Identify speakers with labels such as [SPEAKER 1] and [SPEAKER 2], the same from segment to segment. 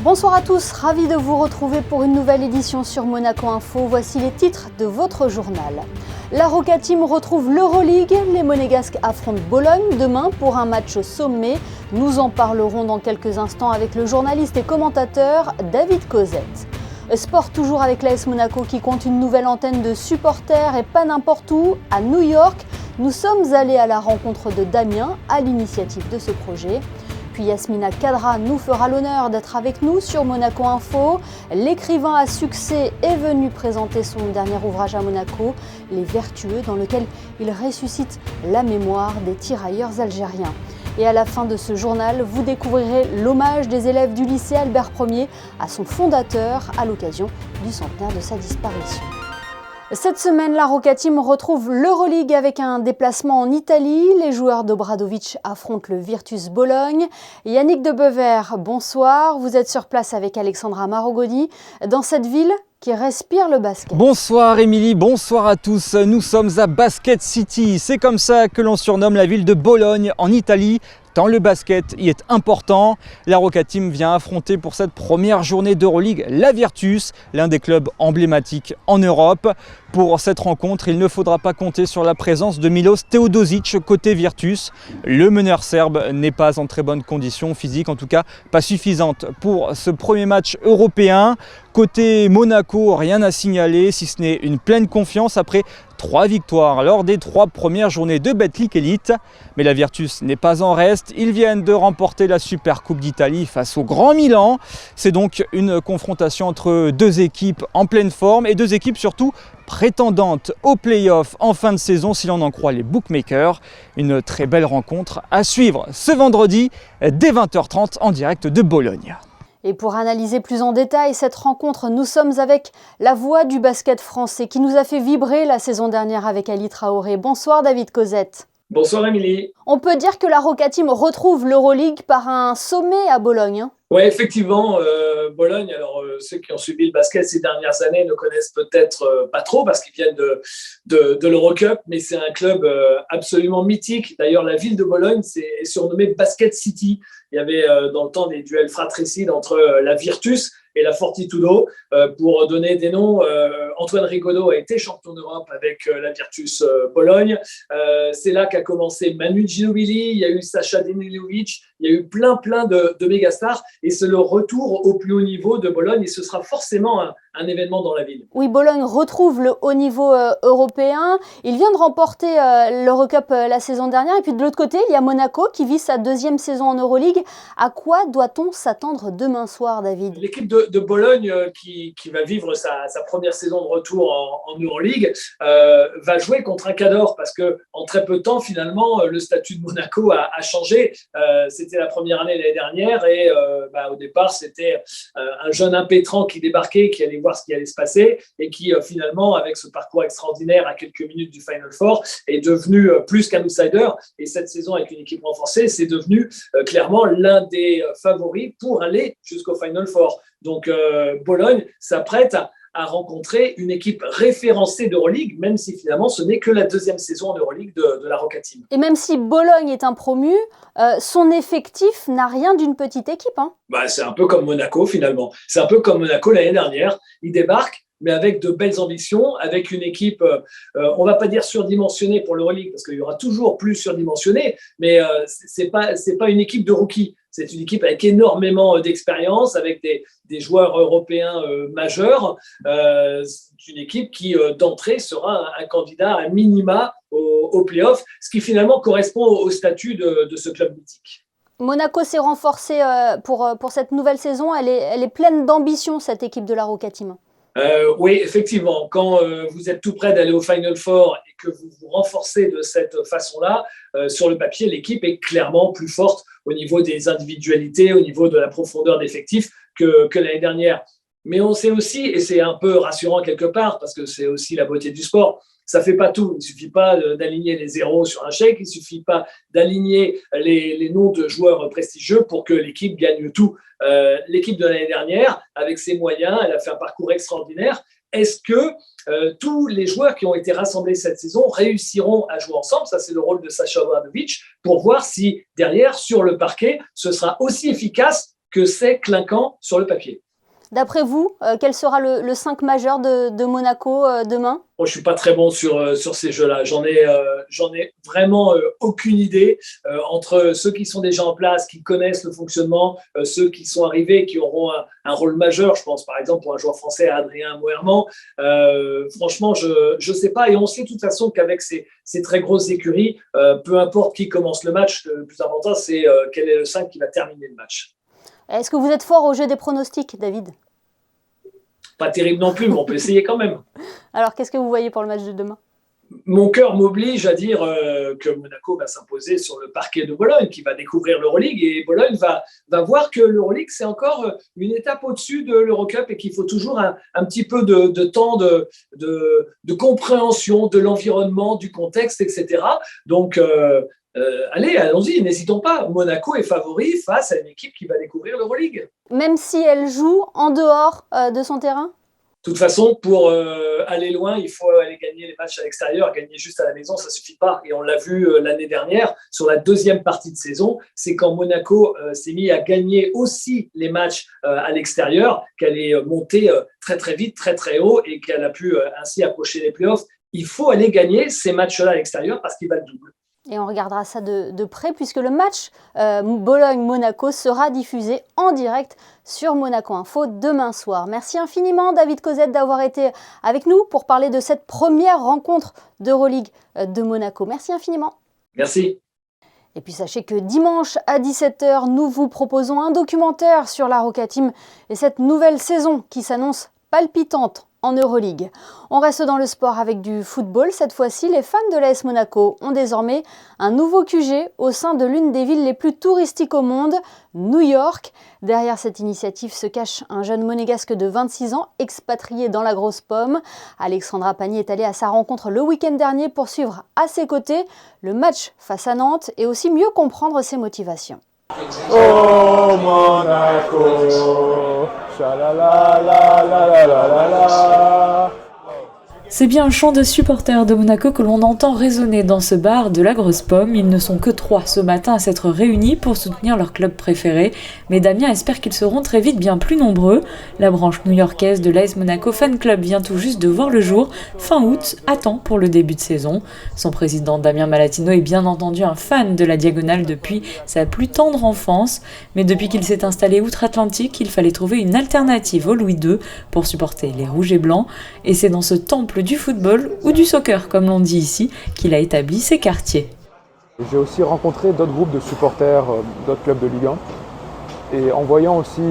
[SPEAKER 1] Bonsoir à tous, ravi de vous retrouver pour une nouvelle édition sur Monaco Info. Voici les titres de votre journal. La Roca Team retrouve l'Euroleague. Les Monégasques affrontent Bologne demain pour un match au sommet. Nous en parlerons dans quelques instants avec le journaliste et commentateur David Cosette. Sport toujours avec l'AS Monaco qui compte une nouvelle antenne de supporters et pas n'importe où, à New York. Nous sommes allés à la rencontre de Damien à l'initiative de ce projet. Puis Yasmina Kadra nous fera l'honneur d'être avec nous sur Monaco Info. L'écrivain à succès est venu présenter son dernier ouvrage à Monaco, Les Vertueux, dans lequel il ressuscite la mémoire des tirailleurs algériens. Et à la fin de ce journal, vous découvrirez l'hommage des élèves du lycée Albert Ier à son fondateur à l'occasion du centenaire de sa disparition. Cette semaine, la Roca Team retrouve l'Euroleague avec un déplacement en Italie. Les joueurs d'Obradovic affrontent le Virtus Bologne. Yannick Debever, bonsoir. Vous êtes sur place avec Alexandra Marogoni dans cette ville qui respire le basket.
[SPEAKER 2] Bonsoir Émilie, bonsoir à tous. Nous sommes à Basket City. C'est comme ça que l'on surnomme la ville de Bologne en Italie. Tant le basket y est important, la Roca Team vient affronter pour cette première journée d'Euroleague la Virtus, l'un des clubs emblématiques en Europe. Pour cette rencontre, il ne faudra pas compter sur la présence de Milos Teodosic côté Virtus. Le meneur serbe n'est pas en très bonne condition physique, en tout cas pas suffisante pour ce premier match européen. Côté Monaco, rien à signaler si ce n'est une pleine confiance après 3 victoires lors des 3 premières journées de Betclic Elite. Mais la Virtus n'est pas en reste. Ils viennent de remporter la Super Coupe d'Italie face au Grand Milan. C'est donc une confrontation entre 2 équipes en pleine forme et 2 équipes surtout prétendantes aux playoffs en fin de saison si l'on en croit les bookmakers. Une très belle rencontre à suivre ce vendredi dès 20h30 en direct de Bologne.
[SPEAKER 1] Et pour analyser plus en détail cette rencontre, nous sommes avec la voix du basket français qui nous a fait vibrer la saison dernière avec Ali Traoré. Bonsoir David Cosette.
[SPEAKER 3] Bonsoir Émilie.
[SPEAKER 1] On peut dire que la Roca Team retrouve l'Euroleague par un sommet à Bologne.
[SPEAKER 3] Oui, effectivement, Bologne, alors ceux qui ont suivi le basket ces dernières années ne connaissent peut-être pas trop parce qu'ils viennent de l'Eurocup, mais c'est un club absolument mythique. D'ailleurs, la ville de Bologne est surnommée Basket City. Il y avait dans le temps des duels fratricides entre la Virtus et la Fortitudo. Pour donner des noms, Antoine Rigaudot a été champion d'Europe avec la Virtus Bologne. C'est là qu'a commencé Manu Ginobili, il y a eu Sacha Denilovic, il y a eu plein de mégastars et c'est le retour au plus haut niveau de Bologne et ce sera forcément un événement dans la ville.
[SPEAKER 1] Oui, Bologne retrouve le haut niveau européen. Il vient de remporter l'Eurocup la saison dernière. Et puis de l'autre côté, il y a Monaco qui vit sa 2e saison en Euroleague. À quoi doit-on s'attendre demain soir, David ?
[SPEAKER 3] L'équipe de Bologne qui va vivre sa première saison de retour en Euroleague va jouer contre un Cador parce qu'en très peu de temps, finalement, le statut de Monaco a changé. C'était la première année l'année dernière et au départ, c'était un jeune impétrant qui débarquait, qui allait voir ce qui allait se passer et qui finalement, avec ce parcours extraordinaire à quelques minutes du Final Four, est devenu plus qu'un outsider. Et cette saison, avec une équipe renforcée, c'est devenu clairement l'un des favoris pour aller jusqu'au Final Four. Donc Bologne s'apprête à rencontrer une équipe référencée d'Euroleague, même si finalement ce n'est que la 2e saison en Euroleague de la Roca Team.
[SPEAKER 1] Et même si Bologne est un promu, son effectif n'a rien d'une petite équipe.
[SPEAKER 3] C'est un peu comme Monaco finalement. C'est un peu comme Monaco l'année dernière. Ils débarquent, mais avec de belles ambitions, avec une équipe, on ne va pas dire surdimensionnée pour l'Euroleague, parce qu'il y aura toujours plus surdimensionnée, mais c'est pas une équipe de rookies. C'est une équipe avec énormément d'expérience, avec des joueurs européens majeurs. C'est une équipe qui, d'entrée, sera un candidat à minima au play-off, ce qui finalement correspond au statut de ce club mythique.
[SPEAKER 1] Monaco s'est renforcée pour cette nouvelle saison. Elle est pleine d'ambition, cette équipe de la Roca Team.
[SPEAKER 3] Oui, effectivement, quand vous êtes tout près d'aller au Final Four et que vous vous renforcez de cette façon-là, sur le papier, l'équipe est clairement plus forte au niveau des individualités, au niveau de la profondeur d'effectifs que l'année dernière. Mais on sait aussi, et c'est un peu rassurant quelque part, parce que c'est aussi la beauté du sport, ça ne fait pas tout. Il ne suffit pas d'aligner les zéros sur un chèque, il ne suffit pas d'aligner les noms de joueurs prestigieux pour que l'équipe gagne tout. L'équipe de l'année dernière, avec ses moyens, elle a fait un parcours extraordinaire. Est-ce que tous les joueurs qui ont été rassemblés cette saison réussiront à jouer ensemble? Ça, c'est le rôle de Sacha Obradovic pour voir si derrière, sur le parquet, ce sera aussi efficace que c'est clinquant sur le papier.
[SPEAKER 1] D'après vous, quel sera le 5 majeur de Monaco demain ?
[SPEAKER 3] Moi, je suis pas très bon sur ces jeux-là. J'en ai vraiment aucune idée. Entre ceux qui sont déjà en place, qui connaissent le fonctionnement, ceux qui sont arrivés, qui auront un rôle majeur, je pense par exemple pour un joueur français, à Adrien Moerman. Franchement, je sais pas. Et on sait de toute façon qu'avec ces très grosses écuries, peu importe qui commence le match, le plus important, c'est quel est le 5 qui va terminer le match.
[SPEAKER 1] Est-ce que vous êtes fort au jeu des pronostics, David ?
[SPEAKER 3] Pas terrible non plus, mais on peut essayer quand même.
[SPEAKER 1] Alors, qu'est-ce que vous voyez pour le match de demain ?
[SPEAKER 3] Mon cœur m'oblige à dire que Monaco va s'imposer sur le parquet de Bologne, qui va découvrir l'Euroleague. Et Bologne va voir que l'Euroleague, c'est encore une étape au-dessus de l'Eurocup et qu'il faut toujours un petit peu de temps de compréhension de l'environnement, du contexte, etc. Donc, allons-y, n'hésitons pas. Monaco est favori face à une équipe qui va découvrir l'Euroleague.
[SPEAKER 1] Même si elle joue en dehors de son terrain ?
[SPEAKER 3] De toute façon, pour aller loin, il faut aller gagner les matchs à l'extérieur. Gagner juste à la maison, ça ne suffit pas. Et on l'a vu l'année dernière, sur la deuxième partie de saison, c'est quand Monaco s'est mis à gagner aussi les matchs à l'extérieur, qu'elle est montée très très vite, très très haut, et qu'elle a pu ainsi approcher les playoffs. Il faut aller gagner ces matchs-là à l'extérieur parce qu'il va le double.
[SPEAKER 1] Et on regardera ça de près puisque le match Bologne-Monaco sera diffusé en direct sur Monaco Info demain soir. Merci infiniment David Cosette d'avoir été avec nous pour parler de cette première rencontre d'Euroleague de Monaco. Merci infiniment.
[SPEAKER 3] Merci.
[SPEAKER 1] Et puis sachez que dimanche à 17h, nous vous proposons un documentaire sur la Roca Team et cette nouvelle saison qui s'annonce palpitante en Euroleague. On reste dans le sport avec du football. Cette fois-ci, les fans de l'AS Monaco ont désormais un nouveau QG au sein de l'une des villes les plus touristiques au monde, New York. Derrière cette initiative se cache un jeune monégasque de 26 ans, expatrié dans la grosse pomme. Alexandra Pagny est allée à sa rencontre le week-end dernier pour suivre à ses côtés le match face à Nantes et aussi mieux comprendre ses motivations.
[SPEAKER 4] Oh Monaco, cha-la-la-la-la-la-la-la-la.
[SPEAKER 5] C'est bien un chant de supporters de Monaco que l'on entend résonner dans ce bar de la Grosse Pomme. Ils ne sont que 3 ce matin à s'être réunis pour soutenir leur club préféré. Mais Damien espère qu'ils seront très vite bien plus nombreux. La branche new-yorkaise de l'AS Monaco Fan Club vient tout juste de voir le jour fin août, à temps pour le début de saison. Son président Damien Malatino est bien entendu un fan de la Diagonale depuis sa plus tendre enfance. Mais depuis qu'il s'est installé outre-Atlantique, il fallait trouver une alternative au Louis II pour supporter les Rouges et Blancs. Et c'est dans ce temple du football ou du soccer, comme l'on dit ici, qu'il a établi ses quartiers.
[SPEAKER 4] J'ai aussi rencontré d'autres groupes de supporters, d'autres clubs de Ligue 1. Et en voyant aussi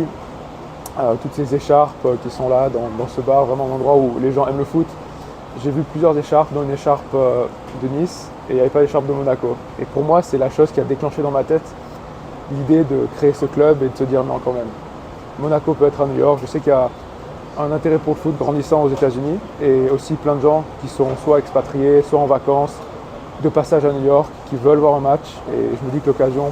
[SPEAKER 4] toutes ces écharpes qui sont là dans ce bar, vraiment un endroit où les gens aiment le foot, j'ai vu plusieurs écharpes, dont une écharpe de Nice, et il n'y avait pas d'écharpe de Monaco. Et pour moi, c'est la chose qui a déclenché dans ma tête l'idée de créer ce club et de se dire non, quand même, Monaco peut être à New York. Je sais qu'il y a un intérêt pour le foot grandissant aux États-Unis et aussi plein de gens qui sont soit expatriés, soit en vacances, de passage à New York, qui veulent voir un match. Et je me dis que l'occasion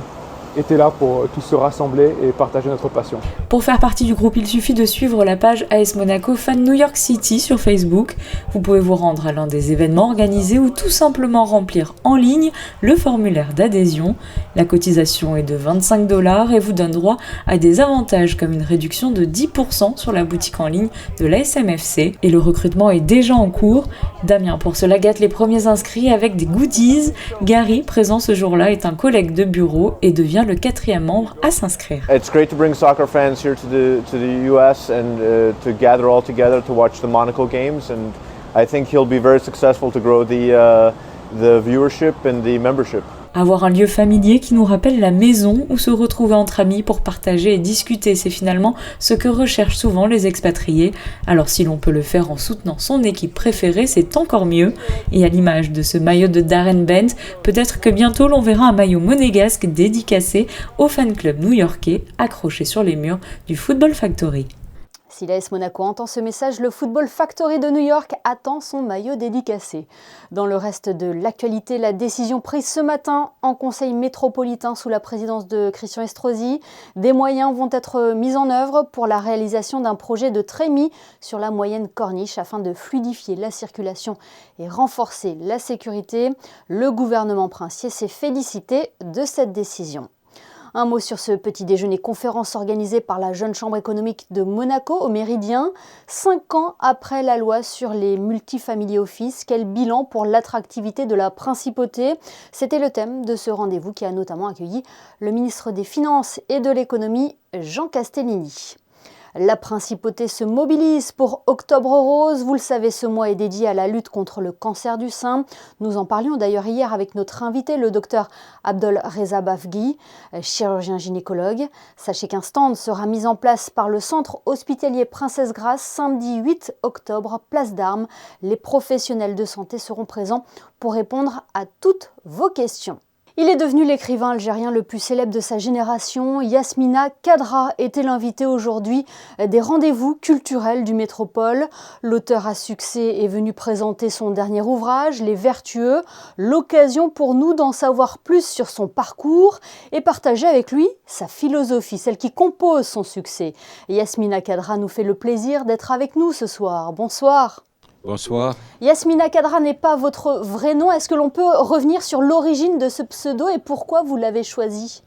[SPEAKER 4] était là pour tous se rassembler et partager notre passion.
[SPEAKER 5] Pour faire partie du groupe, il suffit de suivre la page AS Monaco Fan New York City sur Facebook. Vous pouvez vous rendre à l'un des événements organisés ou tout simplement remplir en ligne le formulaire d'adhésion. La cotisation est de $25 et vous donne droit à des avantages comme une réduction de 10% sur la boutique en ligne de la SMFC. Et le recrutement est déjà en cours. Damien pour cela gâte les premiers inscrits avec des goodies. Gary, présent ce jour-là, est un collègue de bureau et devient le 4e membre à s'inscrire.
[SPEAKER 6] It's great to bring soccer fans here to the US and to gather all together to watch the Monaco games, and I think he'll be very successful to grow the viewership and the membership.
[SPEAKER 5] Avoir un lieu familier qui nous rappelle la maison où se retrouver entre amis pour partager et discuter, c'est finalement ce que recherchent souvent les expatriés. Alors si l'on peut le faire en soutenant son équipe préférée, c'est encore mieux. Et à l'image de ce maillot de Darren Bent, peut-être que bientôt l'on verra un maillot monégasque dédicacé au fan club new-yorkais accroché sur les murs du Football Factory.
[SPEAKER 1] Si l'AS Monaco entend ce message, le Football Factory de New York attend son maillot dédicacé. Dans le reste de l'actualité, la décision prise ce matin en conseil métropolitain sous la présidence de Christian Estrosi, des moyens vont être mis en œuvre pour la réalisation d'un projet de trémie sur la moyenne corniche afin de fluidifier la circulation et renforcer la sécurité. Le gouvernement princier s'est félicité de cette décision. Un mot sur ce petit déjeuner conférence organisé par la Jeune Chambre économique de Monaco au Méridien. 5 ans après la loi sur les multifamily office, quel bilan pour l'attractivité de la principauté? C'était le thème de ce rendez-vous qui a notamment accueilli le ministre des Finances et de l'Économie, Jean Castellini. La principauté se mobilise pour Octobre Rose. Vous le savez, ce mois est dédié à la lutte contre le cancer du sein. Nous en parlions d'ailleurs hier avec notre invité, le docteur Abdol Reza Bafghi, chirurgien gynécologue. Sachez qu'un stand sera mis en place par le centre hospitalier Princesse Grace samedi 8 octobre, place d'Armes. Les professionnels de santé seront présents pour répondre à toutes vos questions. Il est devenu l'écrivain algérien le plus célèbre de sa génération. Yasmina Khadra était l'invité aujourd'hui des rendez-vous culturels du Métropole. L'auteur à succès est venu présenter son dernier ouvrage, Les Vertueux. L'occasion pour nous d'en savoir plus sur son parcours et partager avec lui sa philosophie, celle qui compose son succès. Yasmina Khadra nous fait le plaisir d'être avec nous ce soir. Bonsoir.
[SPEAKER 7] Bonsoir.
[SPEAKER 1] Yasmina Khadra n'est pas votre vrai nom. Est-ce que l'on peut revenir sur l'origine de ce pseudo et pourquoi vous l'avez choisi?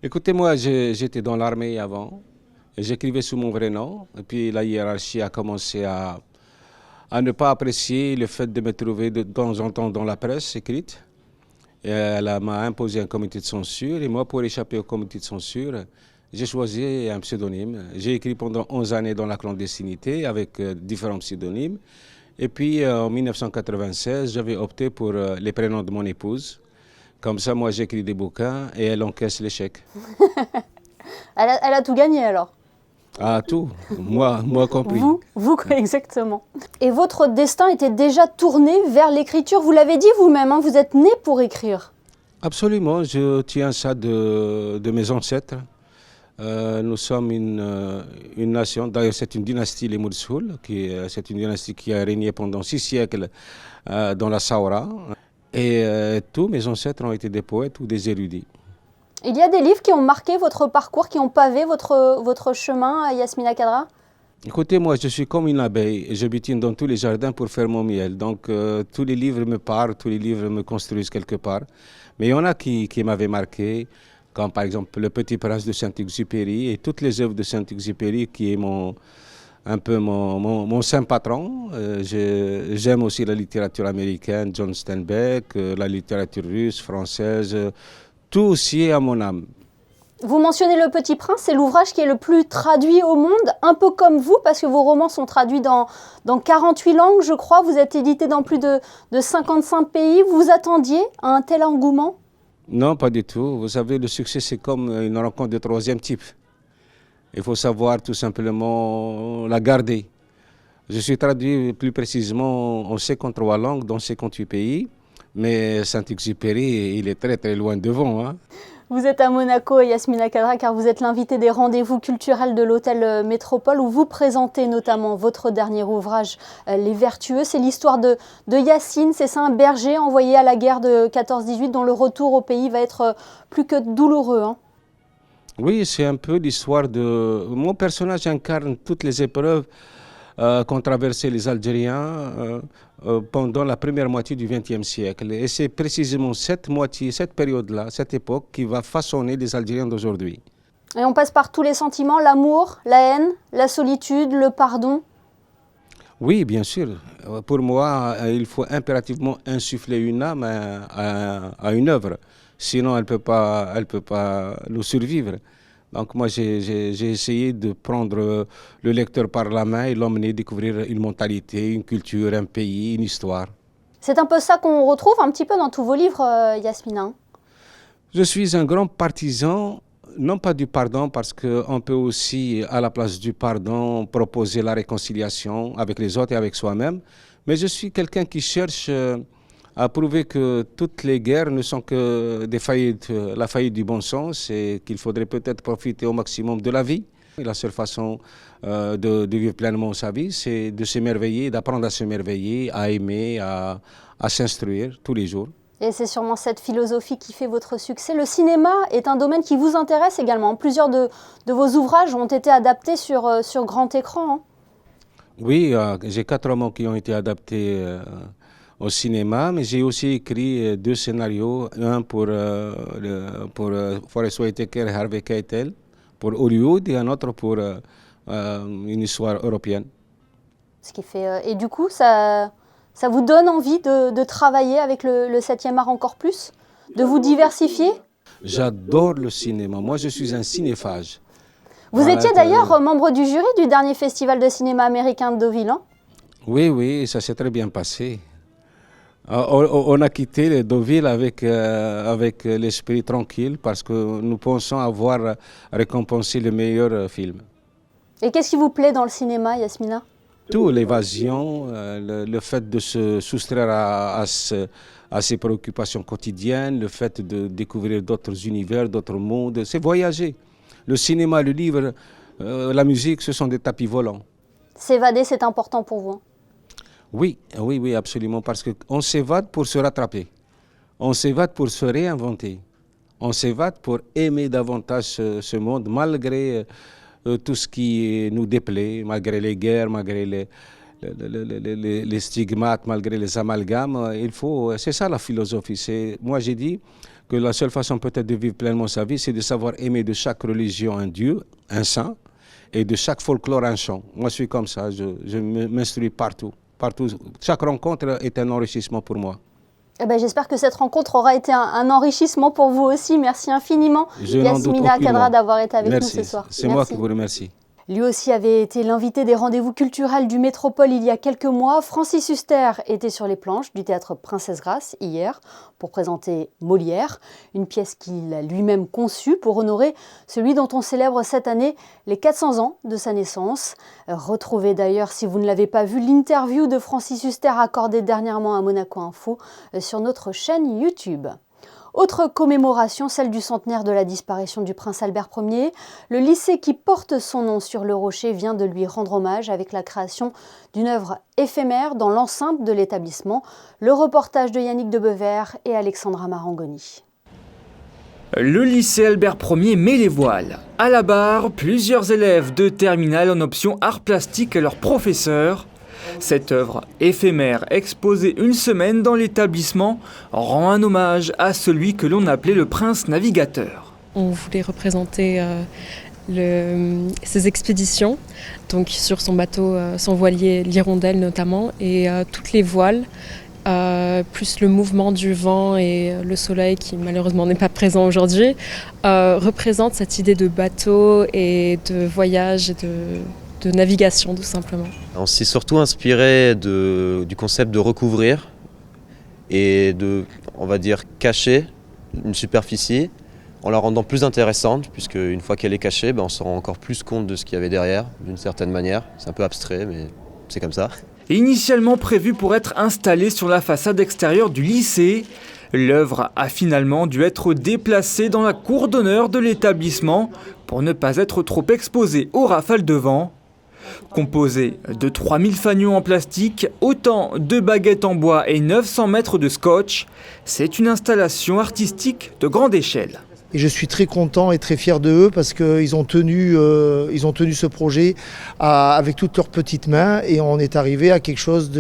[SPEAKER 7] Écoutez, moi, j'étais dans l'armée avant. J'écrivais sous mon vrai nom. Et puis la hiérarchie a commencé à ne pas apprécier le fait de me trouver de temps en temps dans la presse écrite. Et elle m'a imposé un comité de censure. Et moi, pour échapper au comité de censure, j'ai choisi un pseudonyme. J'ai écrit pendant 11 années dans la clandestinité avec différents pseudonymes. Et puis en 1996, j'avais opté pour les prénoms de mon épouse. Comme ça, moi, j'écris des bouquins et elle encaisse les chèques.
[SPEAKER 1] Elle a tout gagné alors?
[SPEAKER 7] Ah, tout, moi compris.
[SPEAKER 1] Vous exactement. Et votre destin était déjà tourné vers l'écriture. Vous l'avez dit vous-même, hein, vous êtes né pour écrire.
[SPEAKER 7] Absolument, je tiens ça de mes ancêtres. Nous sommes une nation, d'ailleurs c'est une dynastie, les Moursoul, c'est une dynastie qui a régné pendant 6 siècles dans la Sahara. Et tous mes ancêtres ont été des poètes ou des érudits.
[SPEAKER 1] Il y a des livres qui ont marqué votre parcours, qui ont pavé votre chemin, Yasmina Khadra?
[SPEAKER 7] Écoutez, moi je suis comme une abeille, je butine dans tous les jardins pour faire mon miel. Donc tous les livres me parlent, tous les livres me construisent quelque part. Mais il y en a qui m'avaient marqué, comme par exemple Le Petit Prince de Saint-Exupéry et toutes les œuvres de Saint-Exupéry qui est un peu mon saint patron. J'aime aussi la littérature américaine, John Steinbeck, la littérature russe, française, tout aussi est à mon âme.
[SPEAKER 1] Vous mentionnez Le Petit Prince, c'est l'ouvrage qui est le plus traduit au monde, un peu comme vous, parce que vos romans sont traduits dans 48 langues, je crois. Vous êtes édité dans plus de 55 pays. Vous attendiez à un tel engouement?
[SPEAKER 7] Non, pas du tout. Vous savez, le succès, c'est comme une rencontre de troisième type. Il faut savoir tout simplement la garder. Je suis traduit plus précisément en 53 langues dans 58 pays, mais Saint-Exupéry, il est très très loin devant. Hein.
[SPEAKER 1] Vous êtes à Monaco, Yasmina Khadra, car vous êtes l'invité des rendez-vous culturels de l'hôtel Métropole où vous présentez notamment votre dernier ouvrage, Les Vertueux. C'est l'histoire de Yacine, c'est ça, un berger envoyé à la guerre de 14-18 dont le retour au pays va être plus que douloureux. Hein.
[SPEAKER 7] Oui, c'est un peu l'histoire de... Mon personnage incarne toutes les épreuves qu'ont traversé les Algériens pendant la première moitié du XXe siècle. Et c'est précisément cette période-là, cette époque, qui va façonner les Algériens d'aujourd'hui.
[SPEAKER 1] Et on passe par tous les sentiments, l'amour, la haine, la solitude, le pardon.
[SPEAKER 7] Oui, bien sûr. Pour moi, il faut impérativement insuffler une âme à une œuvre. Sinon, elle ne peut pas nous survivre. Donc moi, j'ai essayé de prendre le lecteur par la main et l'emmener découvrir une mentalité, une culture, un pays, une histoire.
[SPEAKER 1] C'est un peu ça qu'on retrouve un petit peu dans tous vos livres, Yasmina.
[SPEAKER 7] Je suis un grand partisan, non pas du pardon, parce qu'on peut aussi, à la place du pardon, proposer la réconciliation avec les autres et avec soi-même. Mais je suis quelqu'un qui cherche à prouver que toutes les guerres ne sont que des faillites, la faillite du bon sens et qu'il faudrait peut-être profiter au maximum de la vie. Et la seule façon de vivre pleinement sa vie, c'est de s'émerveiller, d'apprendre à s'émerveiller, à aimer, à s'instruire tous les jours.
[SPEAKER 1] Et c'est sûrement cette philosophie qui fait votre succès. Le cinéma est un domaine qui vous intéresse également. Plusieurs de vos ouvrages ont été adaptés sur grand écran. Hein.
[SPEAKER 7] Oui, j'ai 4 romans qui ont été adaptés au cinéma, mais j'ai aussi écrit 2 scénarios, un pour Forest Whitaker et Harvey Keitel, pour Hollywood, et un autre pour une histoire européenne.
[SPEAKER 1] Ce qui fait, et du coup, ça vous donne envie de travailler avec le 7e art encore plus? De vous diversifier?
[SPEAKER 7] J'adore le cinéma. Moi, je suis un cinéphage.
[SPEAKER 1] Vous étiez d'ailleurs membre du jury du dernier festival de cinéma américain de Deauville, hein?
[SPEAKER 7] Oui, ça s'est très bien passé. On a quitté Deauville avec l'esprit tranquille parce que nous pensons avoir récompensé le meilleur film.
[SPEAKER 1] Et qu'est-ce qui vous plaît dans le cinéma, Yasmina?
[SPEAKER 7] Tout, l'évasion, le fait de se soustraire à ses préoccupations quotidiennes, le fait de découvrir d'autres univers, d'autres mondes, c'est voyager. Le cinéma, le livre, la musique, ce sont des tapis volants.
[SPEAKER 1] S'évader, c'est important pour vous?
[SPEAKER 7] Oui, absolument, parce qu'on s'évade pour se rattraper. On s'évade pour se réinventer. On s'évade pour aimer davantage ce monde, malgré tout ce qui nous déplaît, malgré les guerres, malgré les stigmates, malgré les amalgames. C'est ça la philosophie. Moi, j'ai dit que la seule façon peut-être de vivre pleinement sa vie, c'est de savoir aimer de chaque religion un Dieu, un saint, et de chaque folklore un chant. Moi, je suis comme ça, je m'instruis partout. Chaque rencontre est un enrichissement pour moi.
[SPEAKER 1] Eh ben, j'espère que cette rencontre aura été un enrichissement pour vous aussi. Merci infiniment, Yasmina Khadra, d'avoir été avec nous ce soir.
[SPEAKER 7] C'est moi qui vous remercie.
[SPEAKER 1] Lui aussi avait été l'invité des rendez-vous culturels du Métropole il y a quelques mois. Francis Huster était sur les planches du théâtre Princesse Grace hier pour présenter Molière, une pièce qu'il a lui-même conçue pour honorer celui dont on célèbre cette année les 400 ans de sa naissance. Retrouvez d'ailleurs, si vous ne l'avez pas vu, l'interview de Francis Huster accordée dernièrement à Monaco Info sur notre chaîne YouTube. Autre commémoration, celle du centenaire de la disparition du prince Albert Ier. Le lycée qui porte son nom sur le rocher vient de lui rendre hommage avec la création d'une œuvre éphémère dans l'enceinte de l'établissement. Le reportage de Yannick Debevert et Alexandra Marangoni.
[SPEAKER 8] Le lycée Albert Ier met les voiles. À la barre, plusieurs élèves de terminale en option art plastique et leurs professeurs. Cette œuvre éphémère, exposée une semaine dans l'établissement, rend un hommage à celui que l'on appelait le prince navigateur.
[SPEAKER 9] On voulait représenter ses expéditions, donc sur son bateau, son voilier, l'Hirondelle notamment, et toutes les voiles, plus le mouvement du vent et le soleil qui malheureusement n'est pas présent aujourd'hui, représentent cette idée de bateau et de voyage et de navigation tout simplement.
[SPEAKER 10] On s'est surtout inspiré du concept de recouvrir et de, on va dire, cacher une superficie en la rendant plus intéressante, puisque une fois qu'elle est cachée, on se rend encore plus compte de ce qu'il y avait derrière, d'une certaine manière. C'est un peu abstrait, mais c'est comme ça.
[SPEAKER 8] Initialement prévue pour être installée sur la façade extérieure du lycée, l'œuvre a finalement dû être déplacée dans la cour d'honneur de l'établissement pour ne pas être trop exposée aux rafales de vent. Composée de 3000 fanions en plastique, autant de baguettes en bois et 900 mètres de scotch, c'est une installation artistique de grande échelle.
[SPEAKER 11] Et je suis très content et très fier de eux parce qu'ils ont tenu ce projet avec toutes leurs petites mains et on est arrivé à quelque chose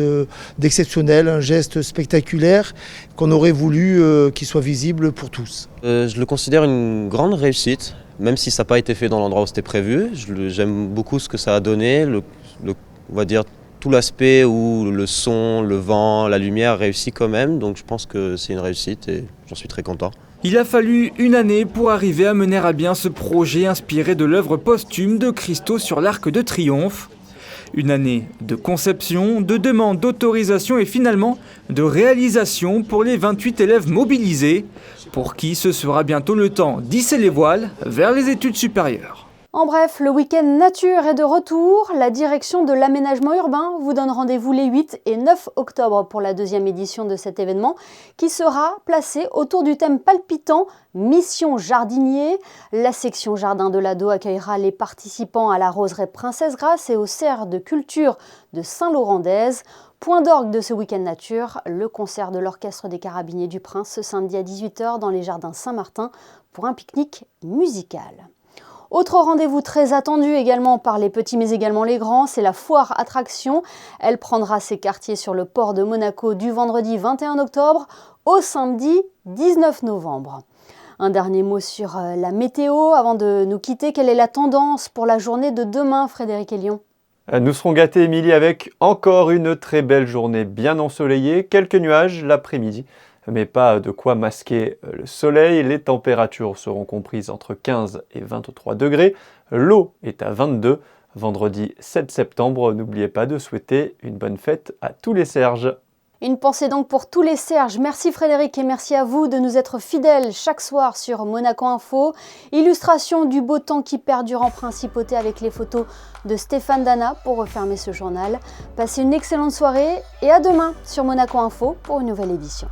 [SPEAKER 11] d'exceptionnel, un geste spectaculaire qu'on aurait voulu qu'il soit visible pour tous.
[SPEAKER 10] Je le considère une grande réussite, même si ça n'a pas été fait dans l'endroit où c'était prévu. J'aime beaucoup ce que ça a donné, on va dire tout l'aspect où le son, le vent, la lumière réussit quand même. Donc je pense que c'est une réussite et j'en suis très content.
[SPEAKER 8] Il a fallu une année pour arriver à mener à bien ce projet inspiré de l'œuvre posthume de Christo sur l'Arc de Triomphe. Une année de conception, de demande d'autorisation et finalement de réalisation pour les 28 élèves mobilisés, pour qui ce sera bientôt le temps d'hisser les voiles vers les études supérieures.
[SPEAKER 1] En bref, le week-end nature est de retour. La direction de l'aménagement urbain vous donne rendez-vous les 8 et 9 octobre pour la deuxième édition de cet événement qui sera placé autour du thème palpitant Mission Jardinier. La section Jardin de l'Ado accueillera les participants à la roseraie Princesse Grace et au cerf de culture de Saint-Laurent-d'Aise. Point d'orgue de ce week-end nature, le concert de l'Orchestre des Carabiniers du Prince ce samedi à 18h dans les Jardins Saint-Martin pour un pique-nique musical. Autre rendez-vous très attendu également par les petits mais également les grands, c'est la foire attraction. Elle prendra ses quartiers sur le port de Monaco du vendredi 21 octobre au samedi 19 novembre. Un dernier mot sur la météo avant de nous quitter. Quelle est la tendance pour la journée de demain, Frédéric Elion ?
[SPEAKER 12] Nous serons gâtés, Émilie, avec encore une très belle journée bien ensoleillée, quelques nuages l'après-midi, mais pas de quoi masquer le soleil. Les températures seront comprises entre 15 et 23 degrés. L'eau est à 22. Vendredi 7 septembre, n'oubliez pas de souhaiter une bonne fête à tous les Serges.
[SPEAKER 1] Une pensée donc pour tous les Serges. Merci Frédéric et merci à vous de nous être fidèles chaque soir sur Monaco Info. Illustration du beau temps qui perdure en principauté avec les photos de Stéphane Dana pour refermer ce journal. Passez une excellente soirée et à demain sur Monaco Info pour une nouvelle édition.